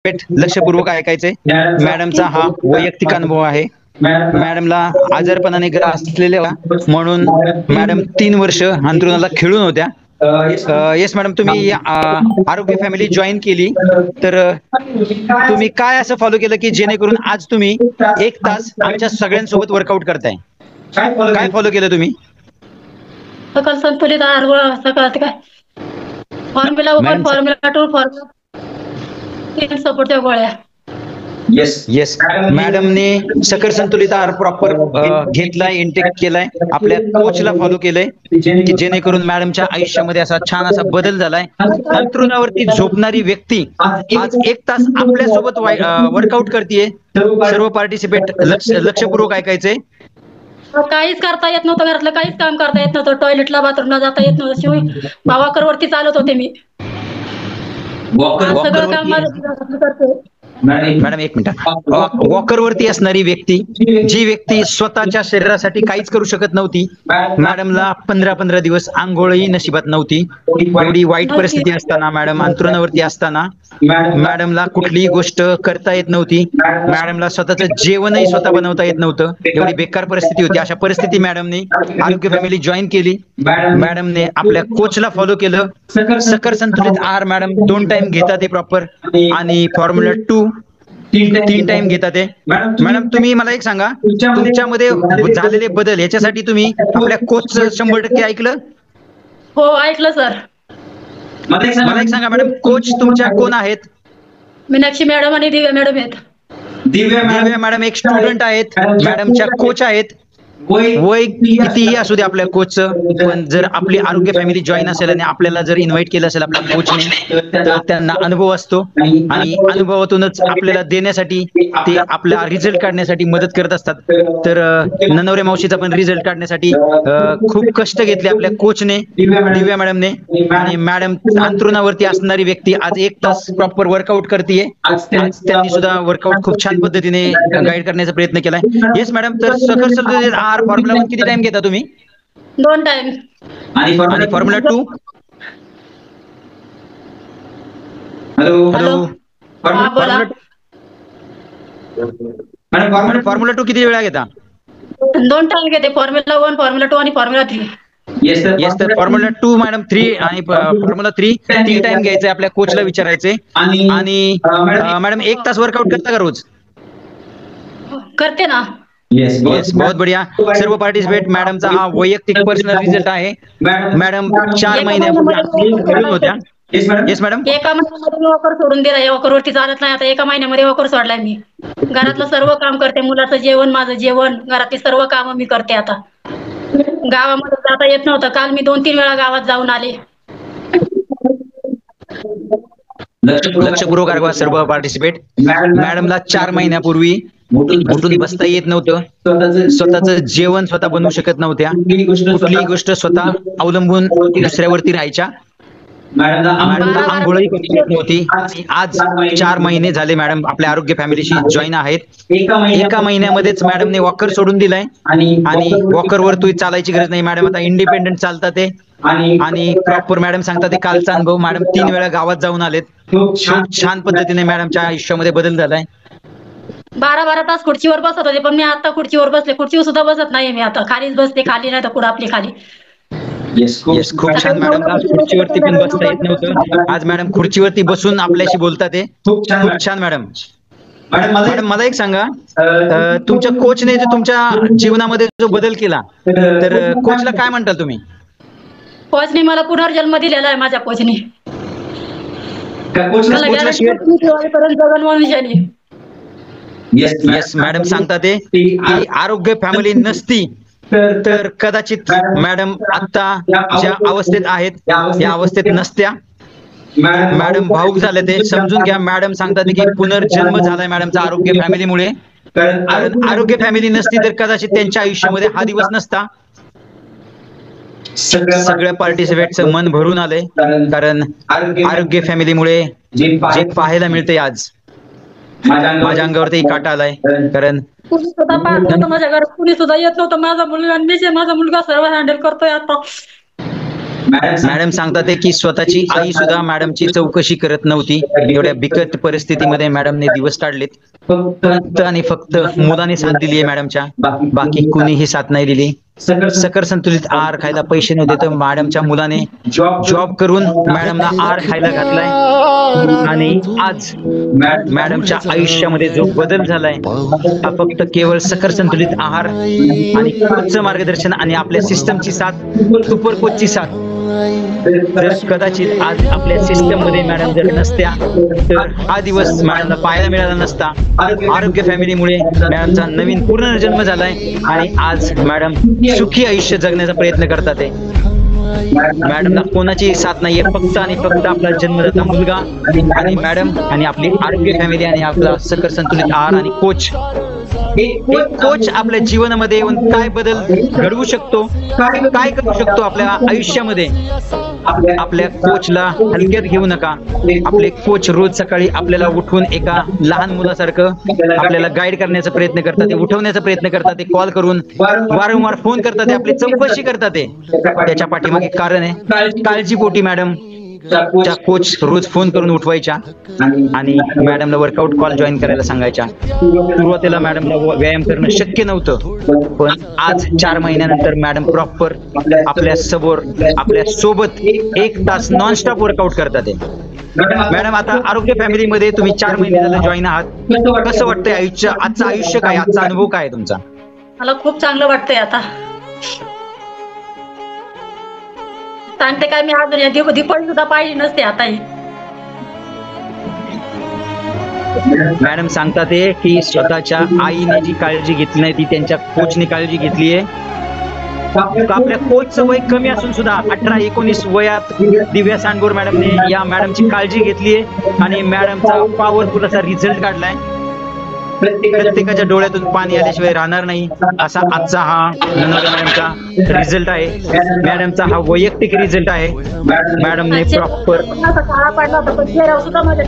लक्षपूर्वक ऐकायचंय. मॅडमचा हा वैयक्तिक अनुभव आहे. मॅडमला आजारपणाने ग्रासलेले म्हणून मॅडम 3 वर्ष अंथरुणाला खिळून होत्या. येस मॅडम, तुम्ही आरोग्य फॅमिली जॉईन केली तर तुम्ही काय असं फॉलो केलं की जेणेकरून आज तुम्ही 1 तास आमच्या सगळ्यांसोबत वर्कआउट करताय? काय फॉलो केलं तुम्ही? सकाळ संतुलित आहार व सकाळ काय फॉर्म्युला 1 फॉर्म्युला 2 फॉर्म्युला 3 सपोर्टच्या गोळ्या. येस मॅडमने सकल संतुलित आहार प्रॉपर घेतलाय, इंटेक केलाय, आपल्या कोचला फॉलो केलंय की जेणेकरून मॅडमच्या आयुष्यामध्ये असा छान असा बदल झालाय. अंथरुणावरती झोपणारी व्यक्ती आज 1 तास आपल्यासोबत वर्कआउट करतेय. सर्व पार्टिसिपेट लक्षपूर्वक ऐकायचंय. काहीच करता येत नव्हतं, घरातलं काहीच काम करता येत नव्हतं, टॉयलेटला बाथरूमला जाता येत नव्हतं. शिवाय वॉकरवरती चालत होते मी. सगळं काम माझं करते. Madam 1 minute. वॉकरवरती असणारी व्यक्ती, जी व्यक्ती स्वतःच्या शरीरासाठी काहीच करू शकत नव्हती, मॅडमला 15 दिवस आंघोळही नशिबात नव्हती. एवढी वाईट परिस्थिती असताना, मॅडम अंथरुणावरती असताना मॅडमला कुठलीही गोष्ट करता येत नव्हती. मॅडमला स्वतःचं जेवणही स्वतः बनवता येत नव्हतं. एवढी बेकार परिस्थिती होती. अशा परिस्थिती मॅडमने आरोग्य फॅमिली जॉईन केली. मॅडमने आपल्या कोचला फॉलो केलं. सकल संतुलित आहार मॅडम 2 टाइम घेतात ते प्रॉपर, आणि फॉर्म्युला 2 3 टाइम घेतात ते. मॅडम तुम्ही मला एक सांगा, तुमच्यामध्ये झालेले बदल याच्यासाठी तुम्ही आपल्या कोच 100% ऐकलं? हो ऐकलं सर. मला एक सांगा मॅडम, कोच तुमच्या कोण आहेत? मीनाक्षी मॅडम आणि दिव्या मॅडम आहेत. दिव्या मॅडम एक स्टुडंट आहेत, मॅडमच्या कोच आहेत. वय कितीही असू दे आपल्या कोचचं, पण जर आपली आरोग्य फॅमिली जॉईन असेल आणि आपल्याला जर इन्व्हाइट केलं असेल आपल्या कोचने, तर त्यांना अनुभव असतो आणि अनुभवातूनच आपल्याला देण्यासाठी ते आपला रिझल्ट काढण्यासाठी मदत करत असतात. तर ननवरे मावशीचा पण रिझल्ट काढण्यासाठी खूप कष्ट घेतले आपल्या कोचने, दिव्या मॅडमने. आणि मॅडम अंथरुणावरती असणारी व्यक्ती आज 1 तास प्रॉपर वर्कआउट करतेय. आज त्यांनी सुद्धा वर्कआउट खूप छान पद्धतीने गाईड करण्याचा प्रयत्न केलाय. येस मॅडम, तर सकल संतुलित आहार फॉर्म्युला 1 किती टाइम घेता तुम्ही? 2 टाइम. आणि फॉर्म्युला 2? हॅलो. फॉर्म्युला 2 किती वेळा घेता? 2 टाइम घेते. फॉर्म्युला 1 फॉर्म्युला 2 आणि फॉर्म्युला 3. येस तर फॉर्म्युला 2 मॅडम 3 आणि फॉर्म्युला 3 3 टाइम घ्यायचंय. आपल्या कोचला विचारायचंय. आणि मॅडम 1 तास वर्कआउट करता का रोज? करते ना. येस बहुत बढिया. सर्व पार्टिसिपेट, मॅडमचा हा वैयक्तिक पर्सनल रिझल्ट आहे. मॅडम 4 महिन्यापूर्वी होत्या. Yes madam. एका महिन्यामध्ये वॉकर सोडून दिला. वॉकरवरती चालत नाही आता. एका महिन्यामध्ये वॉकर सोडलाय मी. घरातलं सर्व काम करते, मुलाचं जेवण, माझं जेवण, घरातली सर्व कामं मी करते आता. गावामध्ये जाता येत नव्हतं. काल मी 2-3 वेळा गावात जाऊन आले. लक्षपूर्वक ऐका सर्व पार्टिसिपेट. मॅडमला 4 महिन्यापूर्वी उठून बसता येत नव्हतं. स्वतःचं जेवण स्वतः बनवू शकत नव्हत्या. कुठलीही गोष्ट स्वतः अवलंबून दुसऱ्यावरती राहायच्या. मॅडमला आंघोळही करता येत नव्हती. आज 4 महिने झाले मॅडम आपल्या आरोग्य फॅमिलीशी जॉईन आहेत. एका महिन्यामध्येच मॅडमने वॉकर सोडून दिलाय आणि वॉकरवर तुम्ही चालायची गरज नाही. मॅडम आता इंडिपेंडेंट चालतात ते आणि प्रॉपर मॅडम सांगतात ते कालचा अनुभव. मॅडम 3 वेळा गावात जाऊन आलेत. खूप छान पद्धतीने मॅडमच्या आयुष्यामध्ये बदल झालाय. 12 तास खुर्चीवर बसत होते, पण मी आता खुर्चीवर बसले. खुर्चीवर सुद्धा बसत नाही मी आता. खालीच बसते. खाली नाही तर पुढे आपली खाली. येस खूप छान मॅडम. आज खुर्चीवरती पण बसता येत नव्हतं. आज मॅडम खुर्चीवरती बसून आपल्याशी बोलतात ते. खूप छान मॅडम. मॅडम मला एक सांगा, तुमच्या कोचने जो तुमच्या जीवनामध्ये जो बदल केला, तर कोचला काय म्हणताल तुम्ही? कोचने मला पुनर्जन्म दिलेला आहे. माझ्या कोचने येस मॅडम सांगतात ते की आरोग्य फॅमिली नसती तर कदाचित मॅडम आता ज्या अवस्थेत आहेत या अवस्थेत नसत्या. मॅडम भाऊक झाले ते समजून घ्या. मॅडम सांगतात की पुनर्जन्म झालाय मॅडमचा आरोग्य फॅमिलीमुळे. कारण आरोग्य फॅमिली नसती तर कदाचित त्यांच्या आयुष्यामध्ये हा दिवस नसता. सगळ्या पार्टिसिपेटचं मन भरून आलंय, कारण आरोग्य फॅमिलीमुळे जे पाहायला मिळते आज माझ्या अंगावरती काटा आलाय. कारण कुणी सुद्धा पाहत नव्हतं माझ्या घरात. कुणी सुद्धा येत नव्हतं. माझा मुलगा सर्व हँडल करतोय आता. मॅडम सांगतात की स्वतःची आई सुद्धा मॅडमची चौकशी करत नव्हती. एवढ्या बिकट परिस्थितीमध्ये मॅडमने दिवस काढलेत. फक्त आणि फक्त मुलाने साथ दिली आहे मॅडमच्या, बाकी कुणीही साथ नाही दिली. सकल संतुलित आहार खायला पैसे नव्हते तर मॅडमच्या मुलाने जॉब करून मॅडमला आहार खायला घातलाय. आणि आज मॅडमच्या आयुष्यामध्ये जो बदल झालाय हा फक्त केवळ सकल संतुलित आहार आणि कोचचं मार्गदर्शन आणि आपल्या सिस्टमची साथ, सुपर कोचची साथ. जर कदाचित आज आपल्या सिस्टम मध्ये मॅडम जर नसत्या तर हा दिवस मॅडमला पाहायला मिळाला नसता. आरोग्य फॅमिलीमुळे मॅडमचा नवीन पूर्ण जन्म झालाय आणि आज मॅडम सुखी आयुष्य जगण्याचा प्रयत्न करतात. मॅडमला कोणाची साथ नाहीये, फक्त आणि फक्त आपला जन्मदाता मुलगा आणि मॅडम आणि आपली आरोग्य फॅमिली आणि आपला सकल संतुलित आहार आणि कोच. कोच आपल्या जीवनामध्ये येऊन काय बदल घडवू शकतो, काय करू शकतो आपल्या आयुष्यामध्ये. आपल्या कोचला हलक्यात घेऊ नका. आपले कोच रोज सकाळी आपल्याला उठवून एका लहान मुलासारखं आपल्याला गाईड करण्याचा प्रयत्न करतात, उठवण्याचा प्रयत्न करतात, कॉल करून वारंवार फोन करतात, आपली चौकशी करतात. त्याच्या पाठीमागे कारण आहे काळजीपोटी मॅडम त्या कोच रोज फोन करून उठवायच्या आणि मॅडमला वर्कआउट कॉल जॉईन करायला सांगायच्या. सुरुवातीला मॅडमला व्यायाम करणं शक्य नव्हतं, पण आज 4 महिन्यानंतर मॅडम प्रॉपर आपल्या सोबत 1 तास नॉनस्टॉप वर्कआउट करतात. मॅडम आता आरोग्य फॅमिलीमध्ये तुम्ही 4 महिने झाले जॉईन आहात. कसं वाटतंय आयुष्य, आजचं आयुष्य काय, आजचा अनुभव काय आहे तुमचा? मला खूप चांगलं वाटतंय. आता सांगते काय, मी अजून दीपावली सुद्धा पाहिजे नसते आताही. मॅडम सांगतात की स्वतःच्या आईने जी काळजी घेतली नाही ती त्यांच्या कोचने काळजी घेतली आहे. आपल्या कोचचं वय कमी असून सुद्धा 18-19 वयात दिव्या सांडगोर मॅडमने या मॅडमची काळजी घेतली आहे आणि मॅडमचा पॉवरफुल असा रिझल्ट काढलाय. प्रत्येकाच्या डोळ्यातून पाणी आल्याशिवाय राहणार नाही असा आजचा हा मॅडमचा रिझल्ट आहे. मॅडमचा हा वैयक्तिक रिझल्ट आहे. मॅडमने प्रॉपर काळा पडला होता, पण चेहरा सुद्धा माझ्या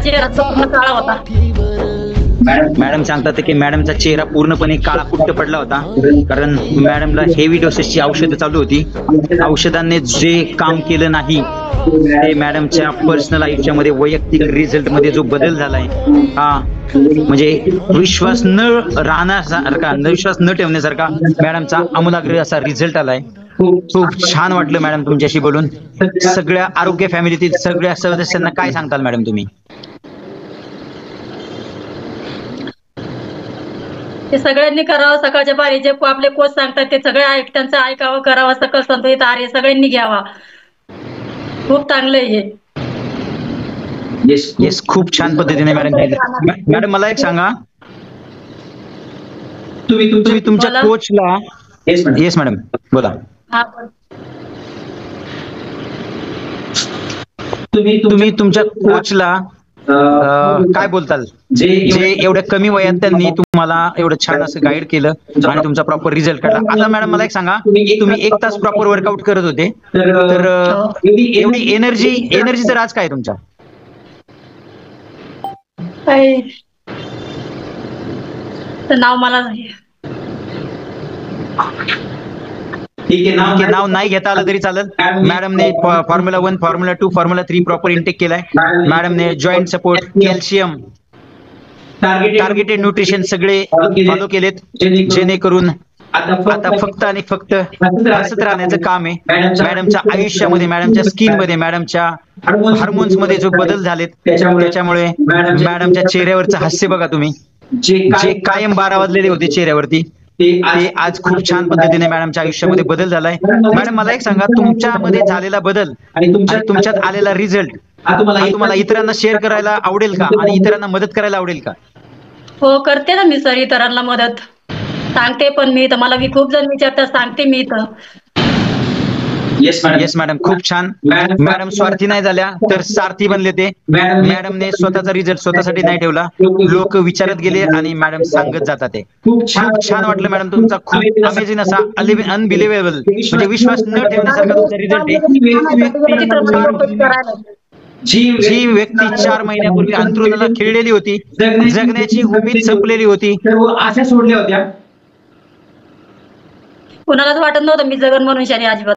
चेहरा काळा होता. मॅडम सांगतात की मॅडमचा चेहरा पूर्णपणे काळा कुट्ट पडला होता, कारण मॅडमला हेवी डोसेसची औषधं चालू होती. औषधांनी जे काम केलं नाही ते मॅडमच्या पर्सनल आयुष्यामध्ये वैयक्तिक रिझल्ट मध्ये जो बदल झालाय हा म्हणजे विश्वास न राहण्यासारखा, विश्वास न ठेवण्यासारखा मॅडमचा आमूलाग्र असा रिझल्ट आलाय. खूप छान वाटलं मॅडम तुमच्याशी बोलून. सगळ्या आरोग्य फॅमिलीतील सगळ्या सदस्यांना काय सांगताल मॅडम तुम्ही? ते सगळ्यांनी करावं. सकाळच्या पारी जे आपले कोच सांगतात ते सगळे त्यांचं ऐकावं, करावं. सकल संतुलित आहार सगळ्यांनी घ्यावा. खूप चांगलं आहे. येस, खूप छान पद्धतीने मॅडम. मॅडम मला एक सांगा, तुम्ही तुमच्या कोचला. येस मॅडम बोला. तुम्ही तुमच्या कोचला काय बोलताल, जे एवढ्या कमी वयात त्यांनी तुम्हाला एवढं छान असं गाईड केलं आणि तुमचा प्रॉपर रिझल्ट काढला. आता मॅडम मला एक सांगा, तुम्ही 1 तास प्रॉपर वर्कआउट करत होते तर एवढी एनर्जीचं राज काय तुमच्या? नाव मला नाव नाही घेता आलं तरी चालेल. मॅडमने formula 1, formula 2, formula 3 proper intake केलाय. मॅडमने joint support, calcium, targeted nutrition सगळे फॉलो केलेत, जेणेकरून आता फक्त आणि फक्त हसत राहण्याचं काम आहे. मॅडमच्या आयुष्यामध्ये, मॅडमच्या स्किन मध्ये, मॅडमच्या हार्मोन्स मध्ये जो बदल झालेत त्याच्यामुळे मॅडमच्या चेहऱ्यावरचं हास्य बघा तुम्ही, जे कायम 12 वाजलेले होते चेहऱ्यावरती ते आज खूप छान पद्धतीने मॅडमच्या आयुष्यामध्ये बदल झालाय. मॅडम मला एक सांगा, तुमच्यामध्ये झालेला बदल आणि तुमच्यात आलेला रिझल्ट हा तुम्हाला इतरांना शेअर करायला आवडेल का आणि इतरांना मदत करायला आवडेल का? हो, करते ना मी सर, इतरांना मदत सांगते. पण मी तर मला खूप जण विचारतात, सांगते मी तर. येस मॅडम, खूप छान. मॅडम स्वार्थी नाही झाल्या तर सारथी बनले. ते मॅडमने स्वतःचा रिझल्ट स्वतःसाठी नाही ठेवला, लोक विचारत गेले आणि मॅडम सांगत जातात. ते खूप छान वाटलं मॅडम. तुमचा खूप अमेझिंग असा अनबिलिव्हेबल म्हणजे विश्वास न ठेवण्यासारखा तुमचा रिझल्ट आहे. जी व्यक्ती 4 महिन्यापूर्वी अंथरुणाला खिळलेली होती, जगण्याची उमेद संपलेली होती, आशा सोडल्या होत्या, कुणालाच वाटत नव्हतं मी जगन म्हणून. अजिबात